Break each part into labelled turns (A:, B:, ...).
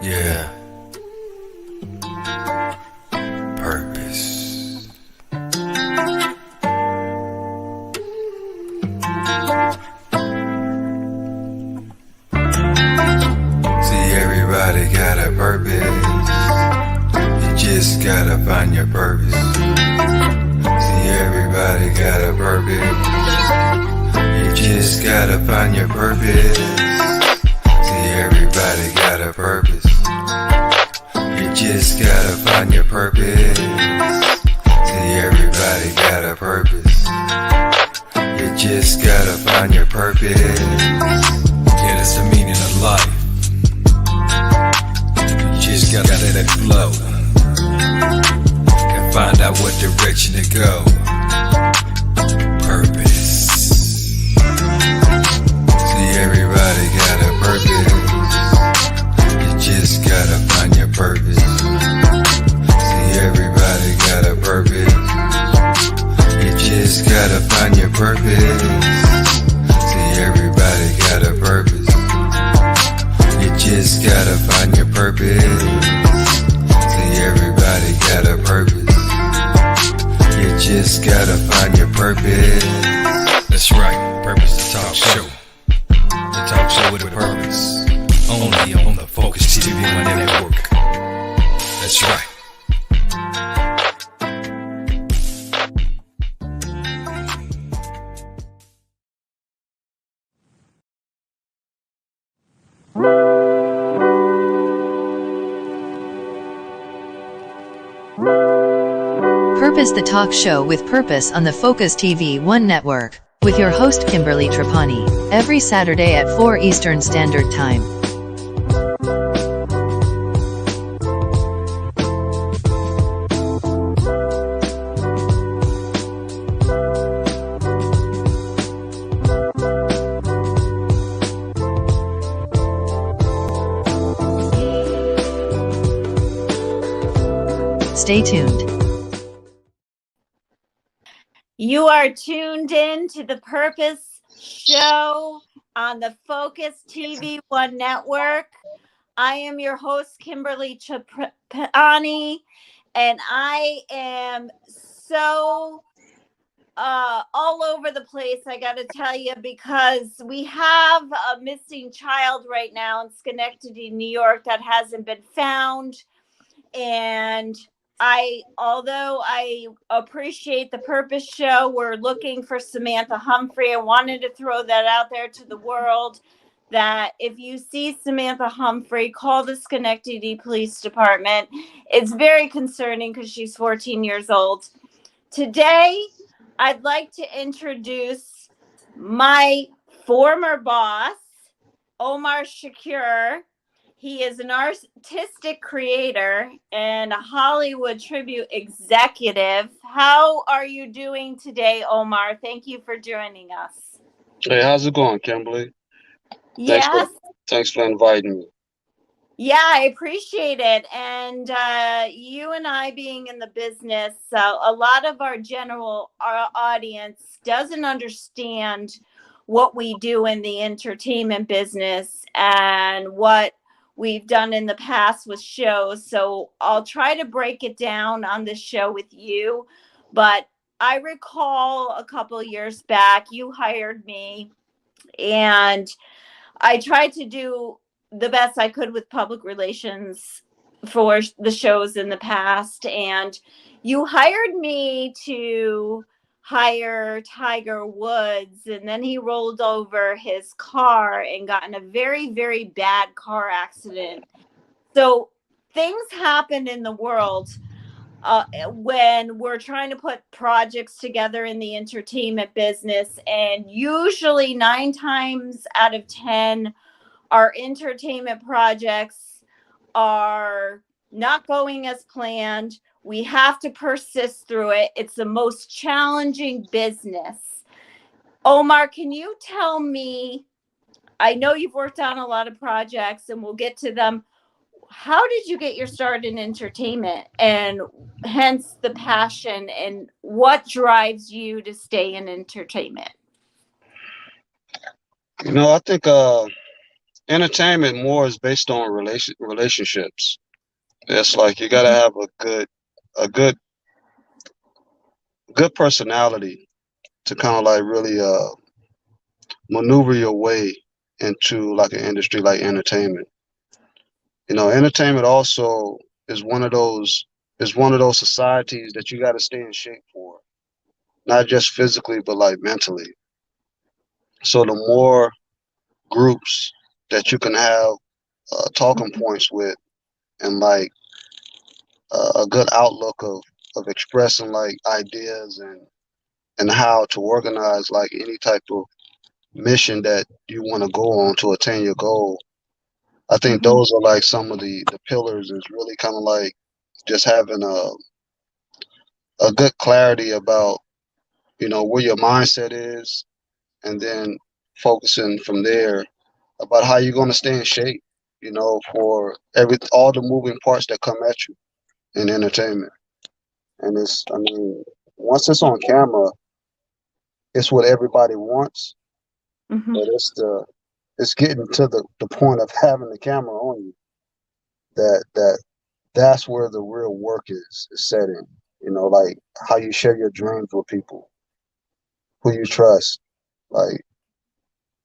A: Yeah. Purpose. See, everybody got a purpose. You just gotta find your purpose. See, everybody got a purpose. You just gotta find your purpose. See, everybody got a purpose. You just gotta find your purpose. See, everybody got a purpose. You just gotta find your purpose. Yeah, that's the meaning of life. You just gotta let it flow and find out what direction to go. Purpose. See, everybody got a purpose. You just gotta find your purpose. See, everybody got a purpose. You just gotta find your purpose. See, everybody got a purpose. You just gotta find your purpose. See, everybody got a purpose. You just gotta find your purpose. That's right, Purpose the Talk Show. The talk show with a purpose. Only on the Focus TV Network. That's right.
B: Purpose the Talk Show with Purpose on the Focus TV 1 network, with your host Kimberly Trapani, every Saturday at 4 Eastern Standard Time. Stay tuned.
C: You are tuned in to the Purpose Show on the Focus TV 1 network. I am your host, Kimberly Trapani, and I am so all over the place, I got to tell you, because we have a missing child right now in Schenectady, New York, that hasn't been found. And although I appreciate the Purpose Show, we're looking for Samantha Humphrey. I wanted to throw that out there to the world, that if you see Samantha Humphrey, call the Schenectady Police Department. It's very concerning because she's 14 years old. Today, I'd like to introduce my former boss, OMAR SHAKUR. He is an artistic creator and a Hollywood tribute executive. How are you doing today, Omar? Thank you for joining us.
D: Hey, how's it going, Kimberly?
C: Yes.
D: Thanks for inviting me.
C: Yeah, I appreciate it. And you and I being in the business, a lot of our audience doesn't understand what we do in the entertainment business and what we've done in the past with shows. So I'll try to break it down on the show with you. But I recall a couple of years back, you hired me, and I tried to do the best I could with public relations for the shows in the past. And you hired me to hire Tiger Woods, and then he rolled over his car and got in a very, very bad car accident. So things happen in the world when we're trying to put projects together in the entertainment business, and usually 9 times out of 10, our entertainment projects are not going as planned, We have to persist through it. It's the most challenging business. Omar, can you tell me, I know you've worked on a lot of projects and we'll get to them. How did you get your start in entertainment, and hence the passion, and what drives you to stay in entertainment?
D: I think entertainment more is based on relationships. It's like you gotta have a good personality to kind of like really maneuver your way into like an industry like entertainment. Entertainment also is one of those societies that you got to stay in shape for, not just physically but like mentally. So the more groups that you can have talking points with, and like a good outlook of expressing like ideas and how to organize like any type of mission that you want to go on to attain your goal. I think those are like some of the pillars, is really kind of like just having a good clarity about, where your mindset is, and then focusing from there about how you're going to stay in shape, for all the moving parts that come at you in entertainment. And I mean, once it's on camera, it's what everybody wants, but it's getting to the point of having the camera on you that's where the real work is set in. Like how you share your dreams with people, who you trust, like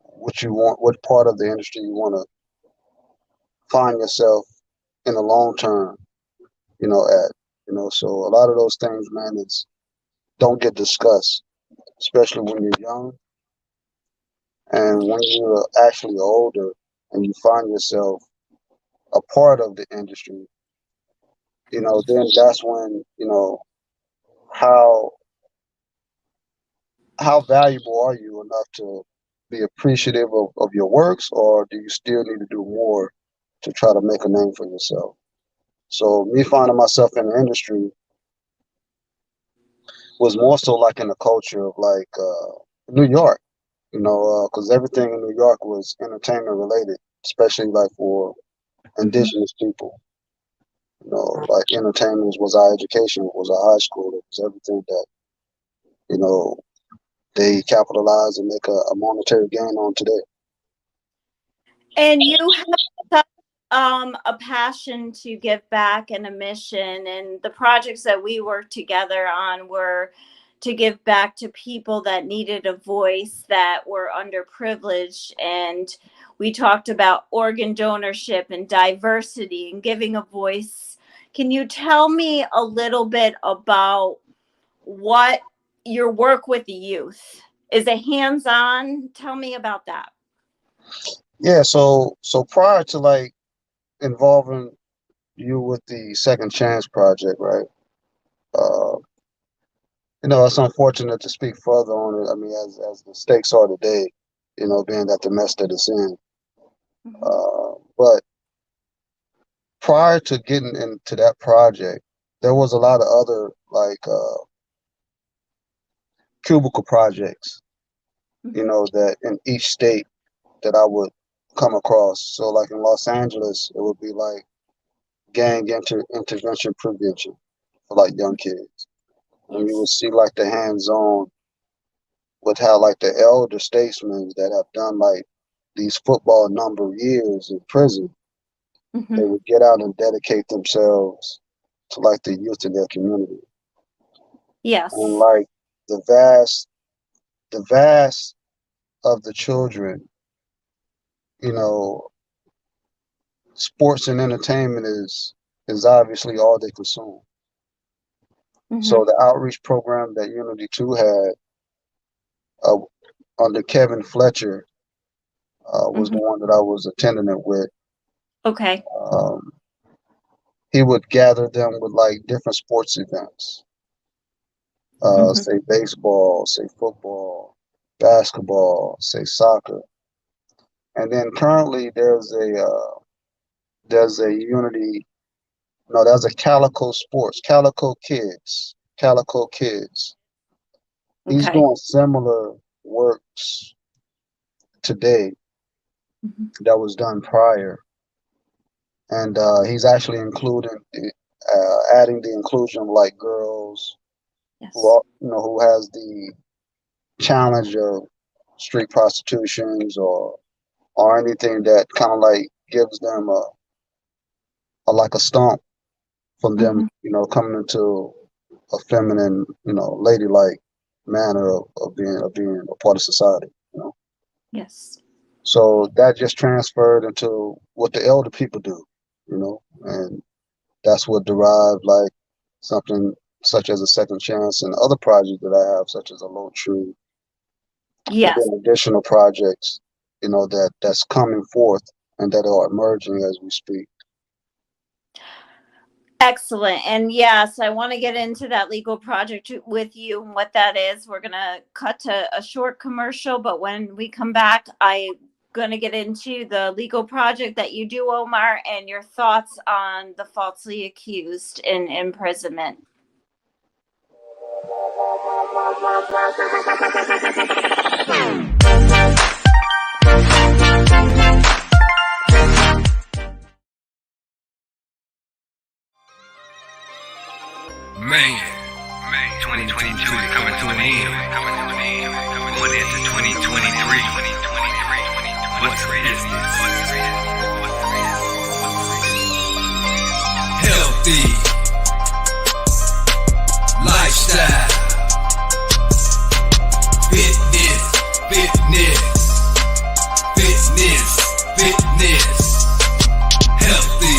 D: what you want, what part of the industry you want to find yourself in the long term, at. So a lot of those things, man, don't get discussed, especially when you're young. And when you're actually older and you find yourself a part of the industry, then that's when, how how valuable are you enough to be appreciative of your works, or do you still need to do more to try to make a name for yourself? So me finding myself in the industry was more so like in the culture of like New York, because everything in New York was entertainment related, especially like for indigenous people. Like entertainment was our education, was our high school, it was everything that, you know, they capitalize and make a monetary gain on today.
C: And you have a passion to give back and a mission, and the projects that we worked together on were to give back to people that needed a voice, that were underprivileged, and we talked about organ donorship and diversity and giving a voice. Can you tell me a little bit about what your work with the youth is? A hands-on? Tell me about that.
D: Yeah, so prior to like involving you with the Second Chance Project, right? Uh, it's unfortunate to speak further on it. I mean, as the stakes are today, being that the mess that it's in. But prior to getting into that project, there was a lot of other like cubicle projects, that in each state that I would come across. So like in Los Angeles, it would be like gang intervention prevention for like young kids. And you would see like the hands-on with how like the elder statesmen that have done like these football number of years in prison, they would get out and dedicate themselves to like the youth in their community.
C: Yes.
D: And like the vast of the children, sports and entertainment is obviously all they consume. So the outreach program that Unity 2 had under Kevin Fletcher was the one that I was attending it with.
C: Okay.
D: He would gather them with like different sports events, say baseball, say football, basketball, say soccer. And then currently there's a Unity No, there's a Calico Sports, Calico Kids, Calico Kids. He's
C: Okay.
D: doing similar works today
C: Mhm.
D: that was done prior, and he's actually including, adding the inclusion of like girls who
C: Yes.
D: are, who has the challenge of street prostitutions or anything that kind of like gives them a like a stomp from them,
C: Hmm.
D: coming into a feminine, ladylike manner of being a part of society.
C: Yes.
D: So that just transferred into what the elder people do, and that's what derived like something such as a second chance and other projects that I have, such as a low tree, and
C: Yes.
D: then additional projects, that's coming forth and that are emerging as we speak.
C: Excellent. And yes, I want to get into that legal project with you and what that is. We're going to cut to a short commercial, but when we come back, I'm going to get into the legal project that you do, Omar, and your thoughts on the falsely accused in imprisonment.
A: Man, 2022 is coming to an end. Going into 2023. What's business? Healthy lifestyle. Fitness. Healthy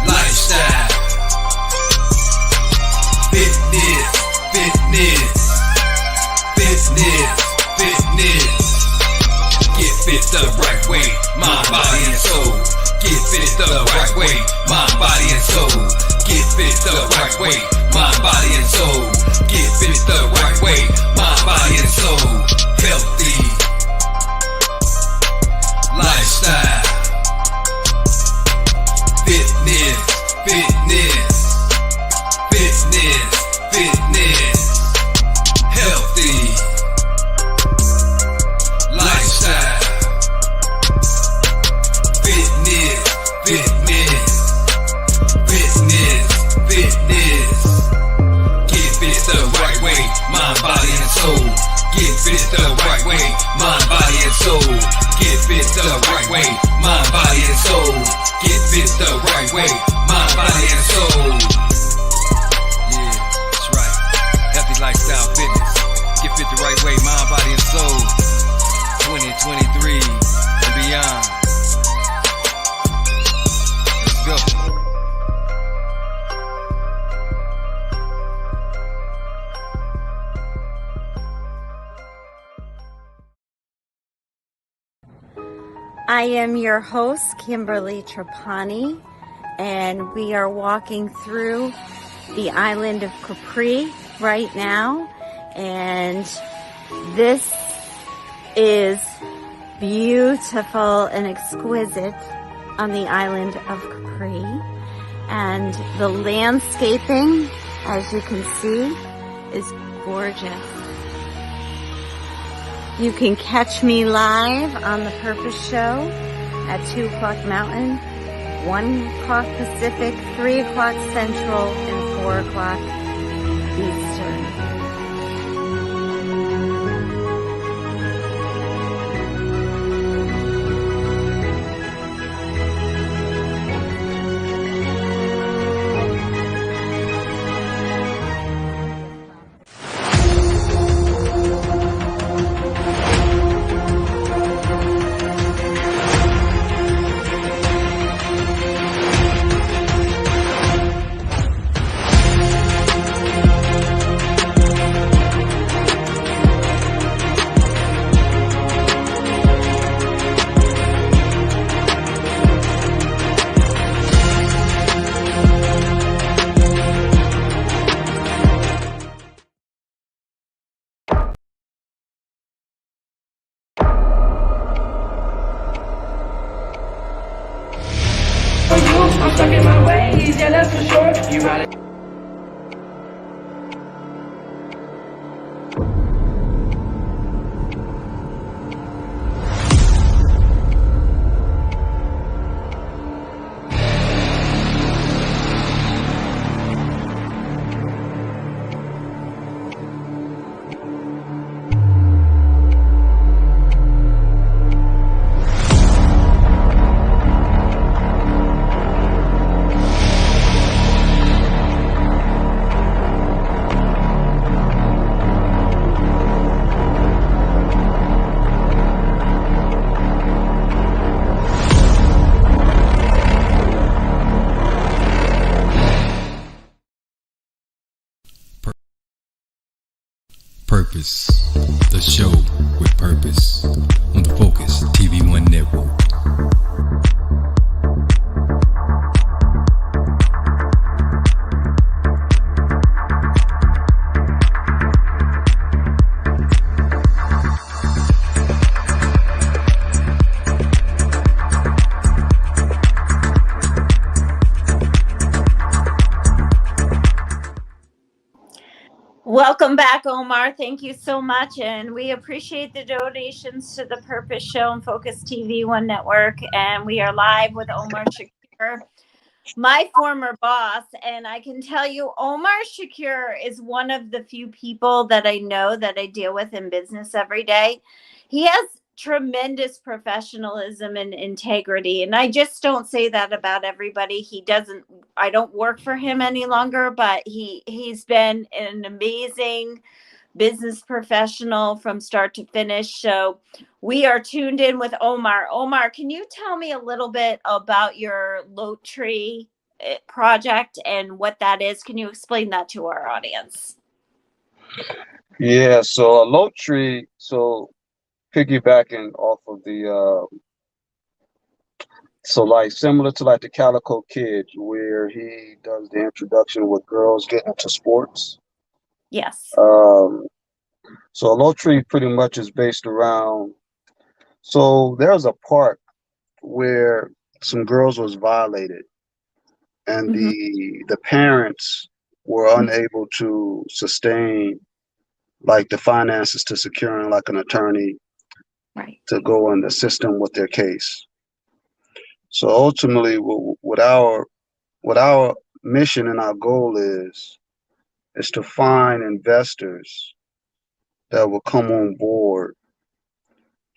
A: lifestyle. Fitness. Get fit the right way, mind, body, and soul. Get fit the right way, mind, body, and soul. Get fit the right way, mind, body, and soul. Get fit the right way, mind, body, and soul. Healthy lifestyle. Fitness. Healthy lifestyle. Fitness. Get fit the right way, mind, body, and soul. Get fit the right way, mind, body, and soul. Get fit the right way, mind, body, and soul. Get fit the right way, mind, body, and soul. Yeah, that's right. Healthy lifestyle fitness. Get fit the right way, mind, body, and soul. 2023 and beyond. Let's go.
C: I am your host, Kimberly Trapani, and we are walking through the island of Capri right now. And this is beautiful and exquisite on the island of Capri. And the landscaping, as you can see, is gorgeous. You can catch me live on The Purpose Show at 2 o'clock Mountain, 1 o'clock Pacific, 3 o'clock Central, and 4 o'clock Eastern.
E: stuck in my ways, yeah, that's for sure. You gotta
A: Purpose, the show with purpose on the Focus TV One Network.
C: Welcome back, Omar. Thank you so much. And we appreciate the donations to the Purpose Show and Focus TV One Network. And we are live with Omar SHAKUR, my former boss. And I can tell you, Omar SHAKUR is one of the few people that I know that I deal with in business every day. He has tremendous professionalism and integrity. And I just don't say that about everybody. I don't work for him any longer, but he's been an amazing business professional from start to finish. So we are tuned in with Omar. Omar, can you tell me a little bit about your Lote Tree project and what that is? Can you explain that to our audience?
D: Yeah, so a Lote Tree, so piggybacking off of the so like similar to like the Calico Kid, where he does the introduction with girls getting into sports.
C: Yes.
D: So a Lote Tree pretty much is based around. So there's a park where some girls was violated, and the parents were unable to sustain like the finances to securing like an attorney to go and assist them with their case. So ultimately, what our mission and our goal is to find investors that will come on board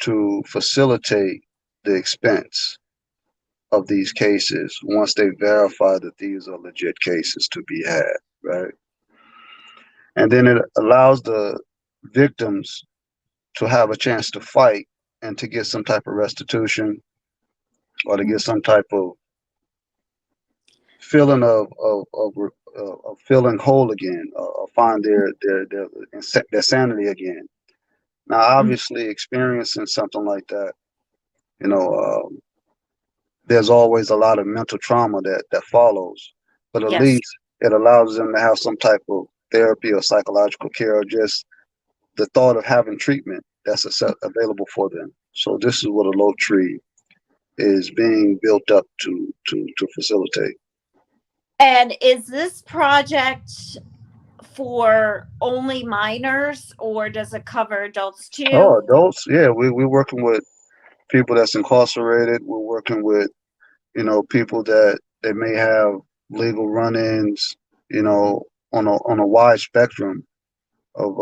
D: to facilitate the expense of these cases once they verify that these are legit cases to be had, right? And then it allows the victims to have a chance to fight and to get some type of restitution or to get some type of feeling of feeling whole again, or find their sanity again. Now, obviously, experiencing something like that, you know, there's always a lot of mental trauma that follows, but at least it allows them to have some type of therapy or psychological care, or just the thought of having treatment that's available for them. So this is what a Lote Tree is being built up to facilitate.
C: And is this project for only minors, or does it cover adults too?
D: Oh, adults, yeah. We're working with people that's incarcerated. We're working with, people that they may have legal run-ins, on a wide spectrum of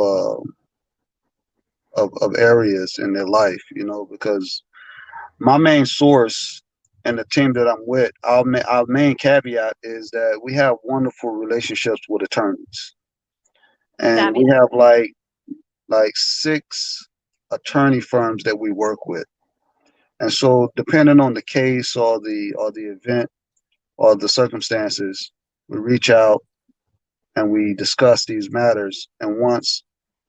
D: areas in their life, because my main source and the team that I'm with, our main caveat is that we have wonderful relationships with attorneys, and we have like 6 attorney firms that we work with. And so depending on the case or the event or the circumstances, we reach out and we discuss these matters. And once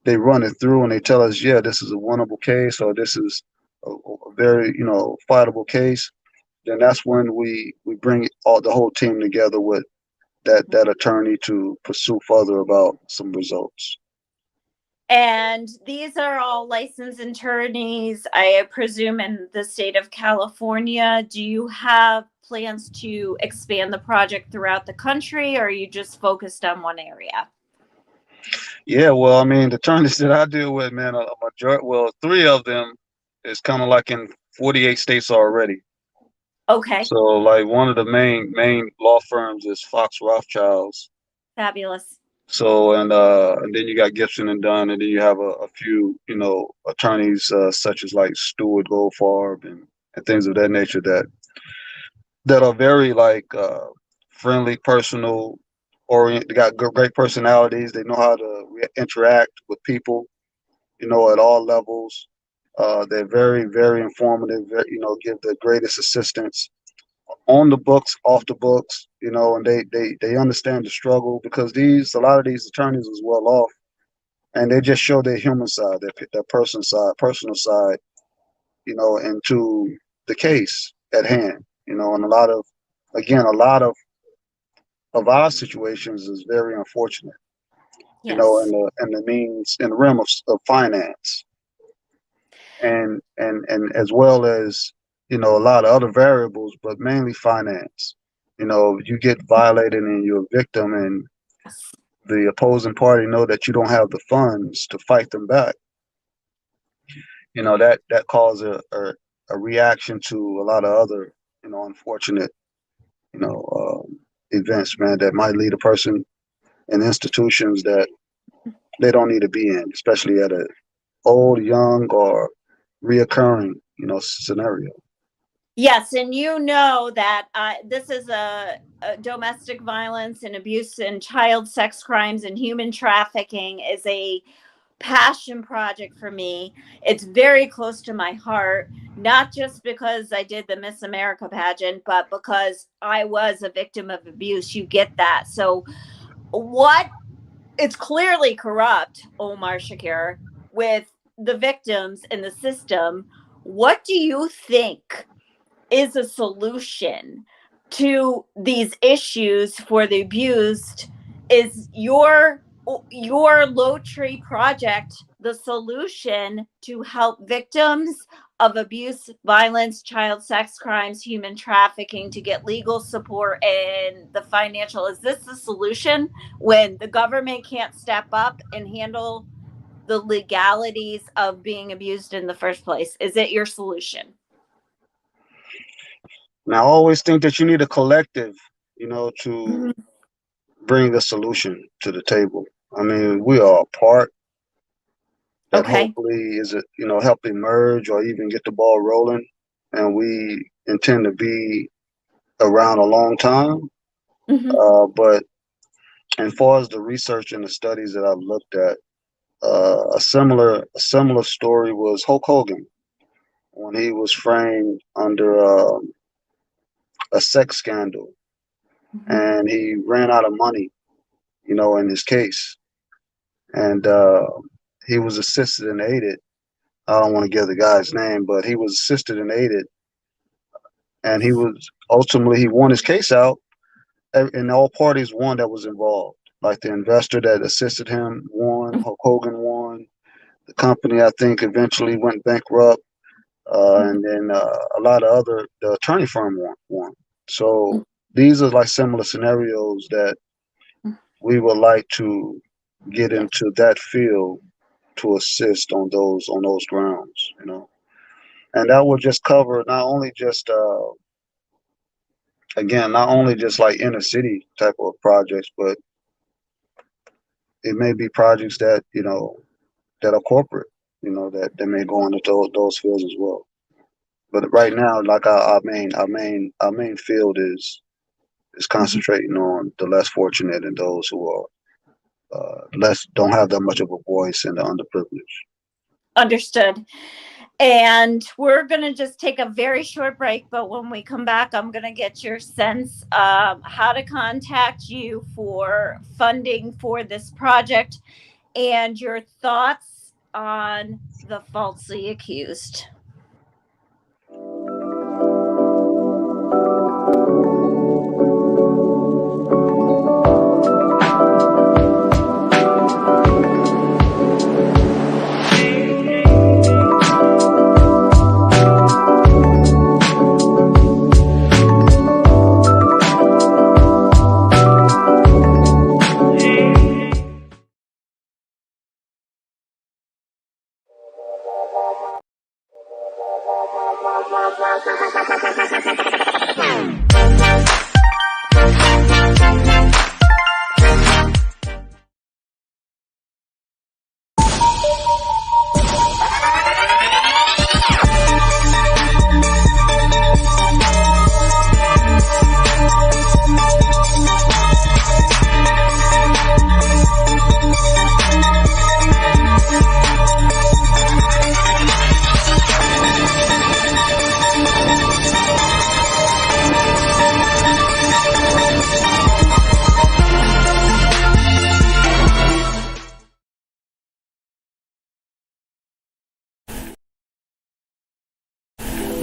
D: they run it through and they tell us, yeah, this is a winnable case, or this is a very, fightable case, then that's when we bring the whole team together with that attorney to pursue further about some results.
C: And these are all licensed attorneys, I presume, in the state of California. Do you have plans to expand the project throughout the country, or are you just focused on one area?
D: Yeah, well, I mean, the attorneys that I deal with, man, a majority, well, three of them is kind of like in 48 states already.
C: Okay,
D: So, like, one of the main law firms is Fox Rothschilds.
C: fabulous.
D: So, and then you got Gibson and Dunn, and then you have a few, attorneys such as like Stewart Goldfarb and things of that nature that are very like friendly, personal, orient. They got great personalities. They know how to interact with people, at all levels. They're very, very informative. Give the greatest assistance on the books, off the books. And they understand the struggle because a lot of these attorneys is well off, and they just show their human side, their personal side, into the case at hand. And a lot of our situations is very unfortunate,
C: Yes.
D: in the realm of finance and as well as, a lot of other variables, but mainly finance. You get violated and you're a victim and the opposing party know that you don't have the funds to fight them back. That causes a reaction to a lot of other, unfortunate, events, man, that might lead a person in institutions that they don't need to be in, especially at a old, young, or reoccurring, scenario.
C: Yes, and you know that this is a domestic violence and abuse and child sex crimes and human trafficking is a passion project for me. It's very close to my heart, not just because I did the Miss America pageant, but because I was a victim of abuse. You get that. So it's clearly corrupt, OMAR SHAKUR, with the victims in the system. What do you think is a solution to these issues for the abused? Is your low tree project the solution to help victims of abuse, violence, child sex crimes, human trafficking to get legal support and the financial? Is this the solution when the government can't step up and handle the legalities of being abused in the first place? Is it your solution?
D: Now, I always think that you need a collective, to bring a solution to the table. I mean, we are a part that hopefully is, help emerge or even get the ball rolling. And we intend to be around a long time. But as far as the research and the studies that I've looked at, a similar story was Hulk Hogan when he was framed under a sex scandal, and he ran out of money, in his case, and he was assisted and aided. I don't want to give the guy's name, but he was assisted and aided, and he won his case out, and all parties won that was involved. Like the investor that assisted him won, Hulk Hogan won, the company I think eventually went bankrupt, and then a lot of the attorney firm won. So these are like similar scenarios that we would like to get into that field to assist on those grounds, and that will just cover not only just like inner city type of projects, but it may be projects that that are corporate, that may go into those fields as well. But right now, like our main field is concentrating on the less fortunate and those who are don't have that much of a voice and the underprivileged.
C: Understood. And we're going to just take a very short break, but when we come back, I'm going to get your sense of how to contact you for funding for this project and your thoughts on the falsely accused.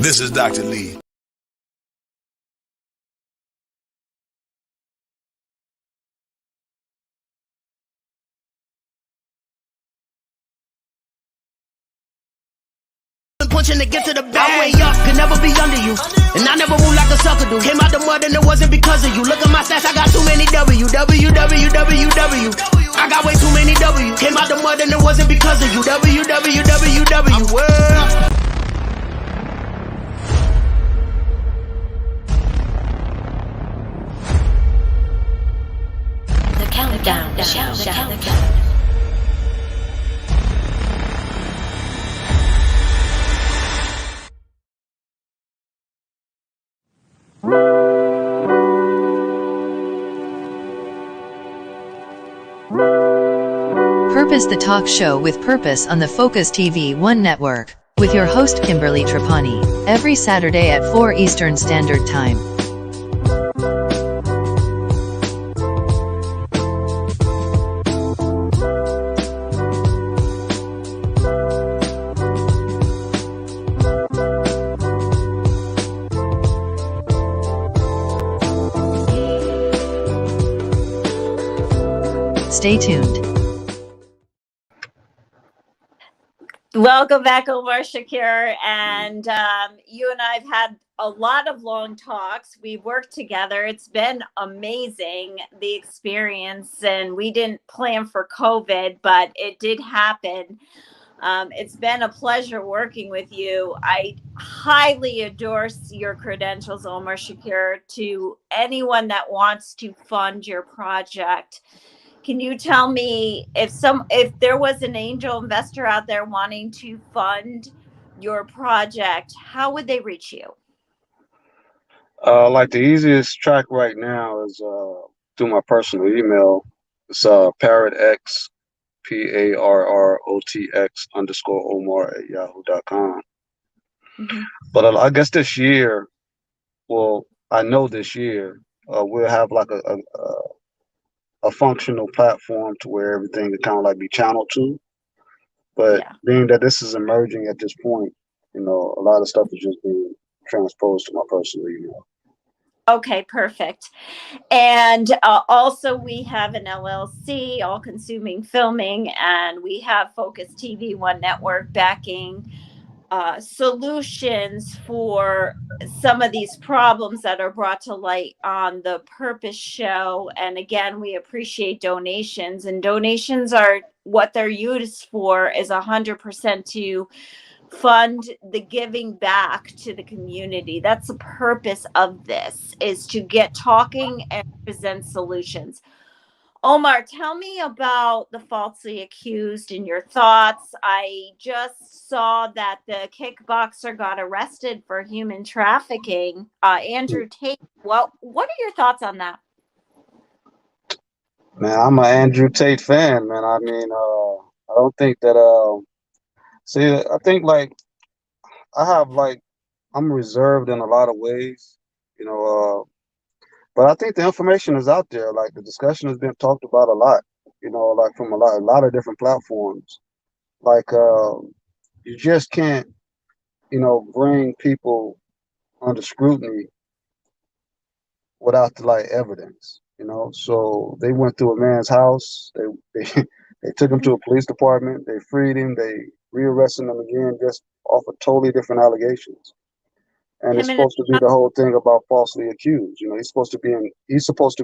F: This is Dr. Lee.
G: Punching to get to the bag. I'm way up, could never be under you. And I never move like a sucker do. Came out the mud and it wasn't because of you. Look at my stats, I got too many W. I got way too many W. Came out the mud and it wasn't because of you. W.
H: The countdown. The countdown.
B: Purpose the Talk Show with Purpose on the Focus TV 1 network, with your host Kimberly Trapani, every Saturday at 4 Eastern Standard Time. Stay tuned.
C: Welcome back, OMAR, SHAKUR. And you and I have had a lot of long talks. We've worked together. It's been amazing, the experience. And we didn't plan for COVID, but it did happen. It's been a pleasure working with you. I highly endorse your credentials, OMAR, SHAKUR, to anyone that wants to fund your project. Can you tell me if there was an angel investor out there wanting to fund your project, how would they reach you?
D: Like the easiest track right now is through my personal email. It's parrotx, PARROTX_OMAR@yahoo.com.
C: Mm-hmm.
D: But I guess this year, well, I know this year we'll have like a functional platform to where everything can kind of like be channeled to. But
C: Yeah.
D: being that this is emerging at this point, a lot of stuff is just being transposed to my personal email.
C: Okay, perfect. And also we have an LLC, All Consuming Filming, and we have Focus TV 1 Network backing solutions for some of these problems that are brought to light on the Purpose Show. And again, we appreciate donations, and donations are what they're used for is 100% to fund the giving back to the community. That's the purpose of this, is to get talking and present solutions. OMAR, tell me about the falsely accused and your thoughts. I just saw that the kickboxer got arrested for human trafficking. Andrew Tate. What are your thoughts on that?
D: Man, I'm an Andrew Tate fan, man. I mean, I don't think that. I think like I'm reserved in a lot of ways, but I think the information is out there. Like the discussion has been talked about a lot, like from a lot of different platforms. Like you just can't, bring people under scrutiny without the evidence. So they went through a man's house. They they took him to a police department. They freed him. They rearrested him again, just off of totally different allegations. And it's supposed to be the whole thing about falsely accused. He's supposed to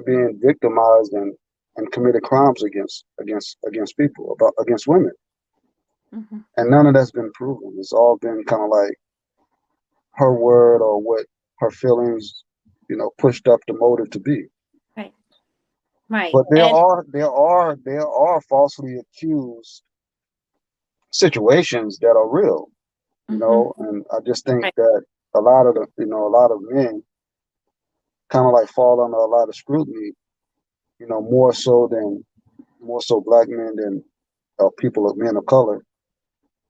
D: be victimized and committed crimes against people, against women.
C: Mm-hmm.
D: And none of that's been proven. It's all been kind of like her word or what her feelings, pushed up the motive to be.
C: Right. Right.
D: But there
C: And
D: are falsely accused situations that are real,
C: mhm,
D: and I just think
C: right.
D: that a lot of a lot of men kind of like fall under a lot of scrutiny, more so black men than people of men of color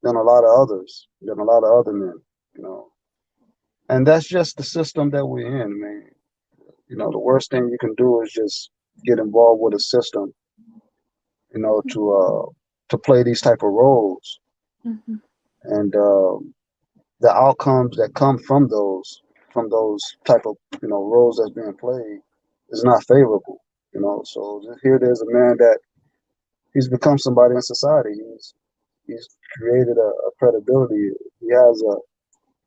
D: than a lot of others, than a lot of other men, you know. And that's just the system that we're in. I mean, the worst thing you can do is just get involved with a system, to play these type of roles,
C: Mhm.
D: and the outcomes that come from those type of roles that's being played is not favorable. So here there's a man that he's become somebody in society. He's created a credibility.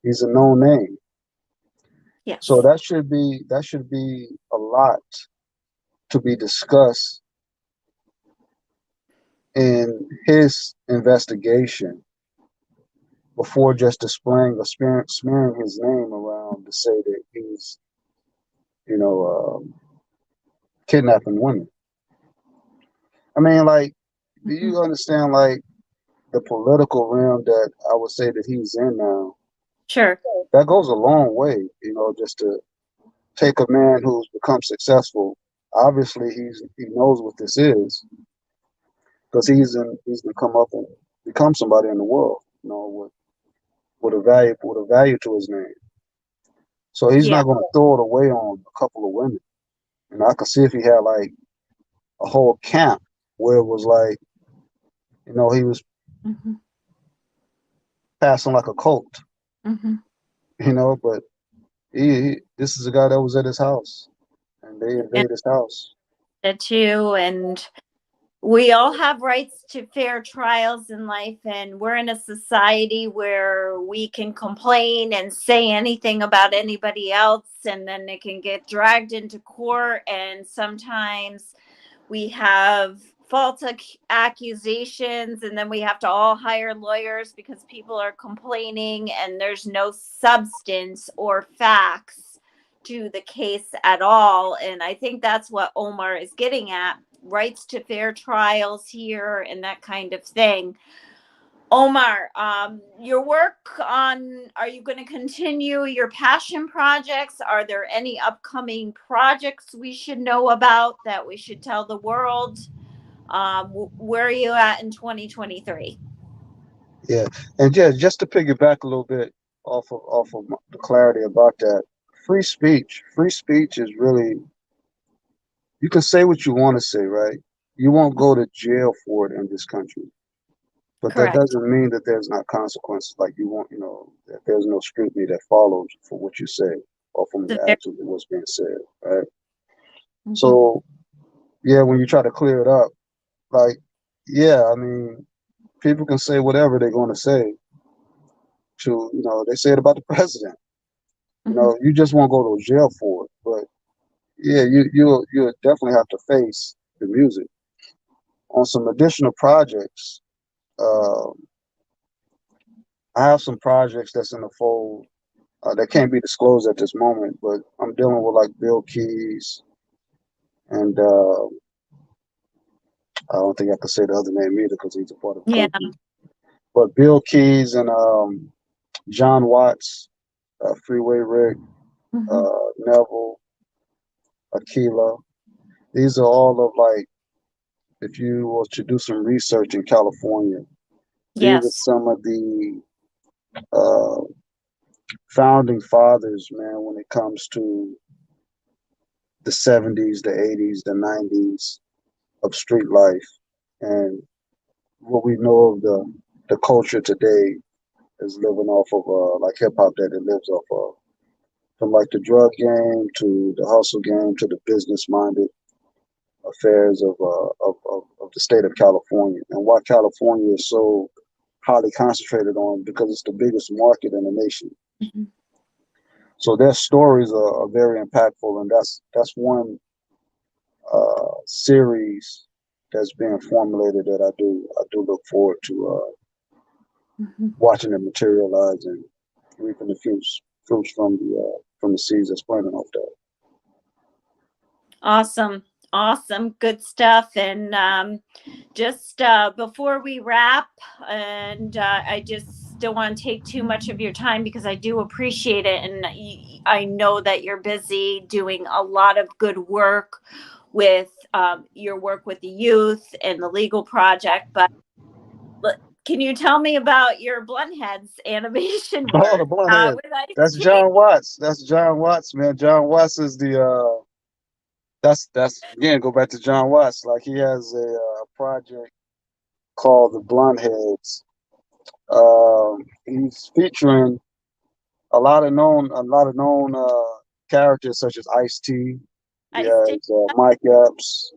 D: He's a known name. So
C: Yes.
D: that should be a lot to be discussed in his investigation before just displaying or smearing his name around to say that he's, you know, kidnapping women. I mean, like, do
C: Mhm.
D: you understand, like, the political realm that I would say that he's in now?
C: Sure.
D: That goes a long way, just to take a man who's become successful. Obviously, he knows what this is because he's been come up and become somebody in the world, with a value to his name. So he's
C: Yeah.
D: not going to throw it away on a couple of women. I could see if he had like a whole camp where it was like, he was
C: Mhm.
D: passing like a cult,
C: Mhm.
D: but this is a guy that was at his house and they
C: And
D: invade his house.
C: that too. And we all have rights to fair trials in life, and we're in a society where we can complain and say anything about anybody else, and then it can get dragged into court. And sometimes we have false accusations, and then we have to all hire lawyers because people are complaining and there's no substance or facts to the case at all. And I think that's what Omar is getting at: rights to fair trials here and that kind of thing. Omar, your work on, are you going to continue your passion projects? Are there any upcoming projects we should know about that we should tell the world? Where are you at in 2023?
D: Yeah, and just to piggyback a little bit off of the clarity about that, free speech is really, you can say what you want to say, right? You won't go to jail for it in this country. But that
C: Correct.
D: doesn't mean that there's not consequences. Like you want, that there's no scrutiny that follows for what you say or from
C: The
D: the
C: very,
D: actions of what's being said, right?
C: mhm.
D: So yeah, when you try to clear it up, like, yeah, I mean, people can say whatever they're going to say to, they say it about the president.
C: Mhm.
D: You just won't go to jail for it. But yeah, you definitely have to face the music on some additional projects. Uh, I have some projects that's in the fold that can't be disclosed at this moment, but I'm dealing with like Bill Keys and I don't think I could say the other name either because he's a part of the
C: Yeah.
D: company. But Bill Keys and John Watts, Freeway Rick,
C: Mhm.
D: Neville, Aquila. These are all of like, if you were to do some research in California, these are
C: Yes.
D: some of the uh, founding fathers, man, when it comes to the 70s, the 80s, the 90s of street life. And what we know of the culture today is living off of like hip hop that it lives off of. From like the drug game to the hustle game to the business minded affairs of the state of California, and why California is so highly concentrated on, because it's the biggest market in the nation.
C: Mhm.
D: So their stories are very impactful, and that's one series that's being formulated that I do look forward to
C: Mhm.
D: watching it materialize and reaping the fruits from the seeds that's planted off that.
C: Awesome. Awesome. Good stuff. And just before we wrap, and I just don't want to take too much of your time because I do appreciate it. And I know that you're busy doing a lot of good work with your work with the youth and the legal project. But can you tell me about your Bluntheads animation work?
D: Oh, the Blunthead.
C: With Ice
D: That's
C: Tea?
D: John Watts. That's John Watts, man. John Watts is the that's again, go back to John Watts. Like, he has a project called the Bluntheads. He's featuring a lot of known characters such as Ice-T. He has Mike Epps,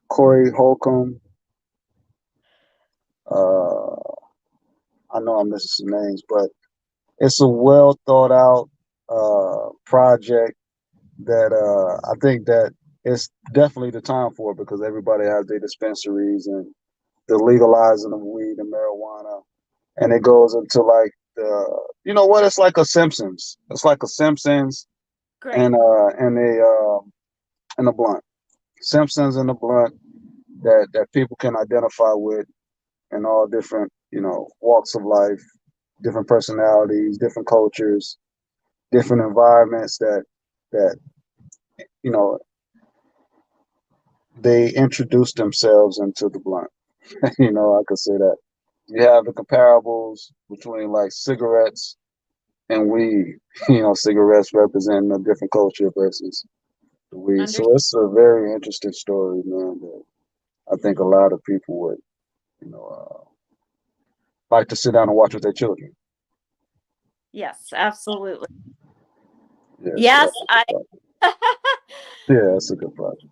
D: Corey Holcomb. I know I'm missing some names, but it's a well thought out project that I think that it's definitely the time for it, because everybody has their dispensaries and the legalizing of weed and marijuana, and it goes into like you know what, it's like a Simpsons. It's like a Simpsons. Great. and a blunt. Simpsons and a blunt that people can identify with in all different, you know, walks of life, different personalities, different cultures, different environments that you know, they introduce themselves into the blunt. You know, I could say that. You have the comparables between like cigarettes and weed. You know, cigarettes representing a different culture versus the weed. So it's a very interesting story, man, that I think a lot of people would, you know, like to sit down and watch with their children.
C: Yes, absolutely.
D: Yeah,
C: yes,
D: yeah, it's a good project.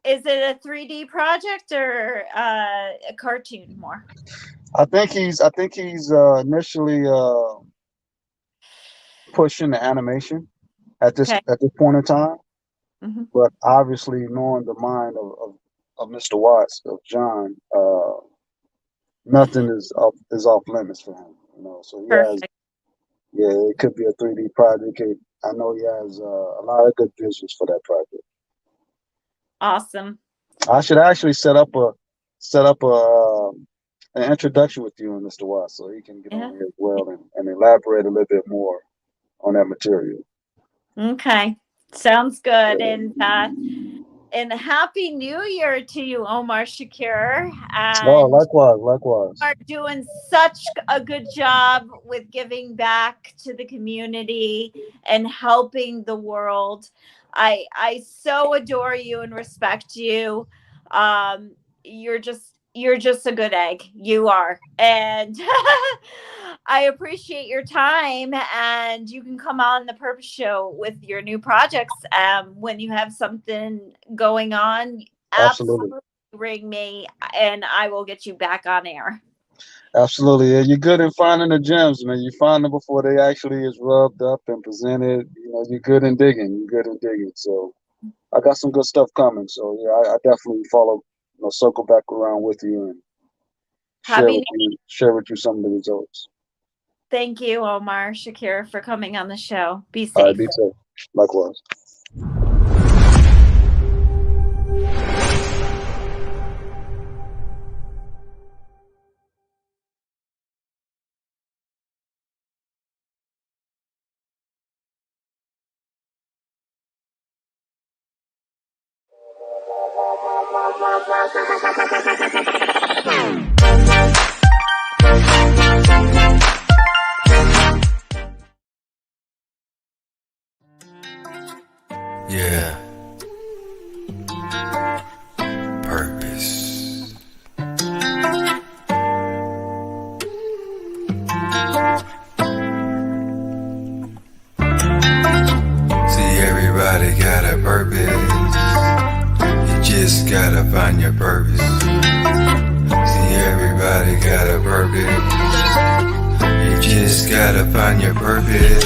C: Is it a 3D project or a cartoon more?
D: I think he's initially pushing the animation at this point in time. Mm-hmm. But obviously, knowing the mind of Mr. Watts, of John, nothing is off limits for him. You know, so he has, it could be a 3D project. I know he has a lot of good visions for that project.
C: Awesome.
D: I should actually set up an introduction with you and Mr. Watts, so he can get on here as well and elaborate a little bit more on that material. Okay,
C: sounds good. And Happy New Year to you, Omar Shakur. And
D: likewise.
C: You are doing such a good job with giving back to the community and helping the world. I so adore you and respect you. You're just a good egg. You are. And I appreciate your time, and you can come on the Purpose Show with your new projects when you have something going on. Absolutely ring me and I will get you back on air.
D: Absolutely. Yeah, you're good in finding the gems, man. You find them before they actually is rubbed up and presented. You know, you're good in digging. So I got some good stuff coming. So yeah, I definitely circle back around with you and share with you some of the results.
C: Thank you, Omar Shakur, for coming on the show. Be safe.
D: All right, be safe. Likewise.
A: Yeah. Purpose. See, everybody got a purpose. You just gotta find your purpose. See, everybody got a purpose. You just gotta find your purpose.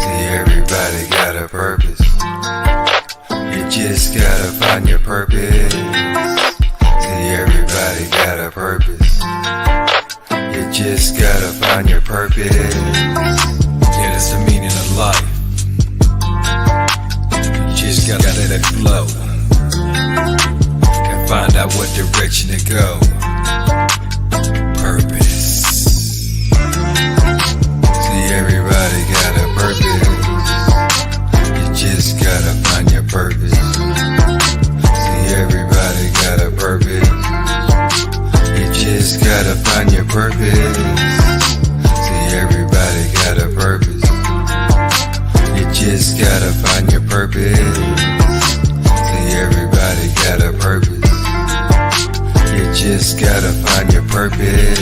A: See, everybody got a purpose. You just gotta find your purpose. See, everybody got a purpose. You just gotta find your purpose. Yeah, that's the meaning of let it flow and find out what direction to go. Purpose. See, everybody got a purpose. You just gotta find your purpose. See, everybody got a purpose. You just gotta find your purpose. See, everybody got a purpose. You just gotta find your purpose. See, everybody got a purpose. You just gotta find your purpose.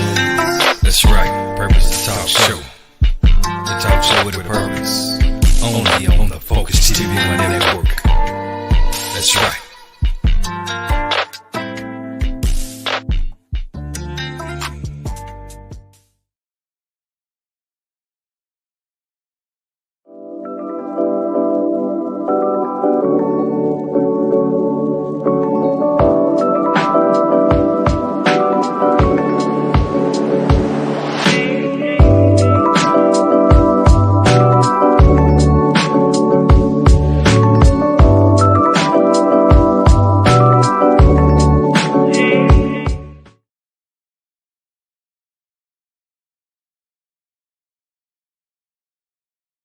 A: That's right, Purpose the Talk Show. The talk show with a purpose. Only on the Focus TV One Network. That's right.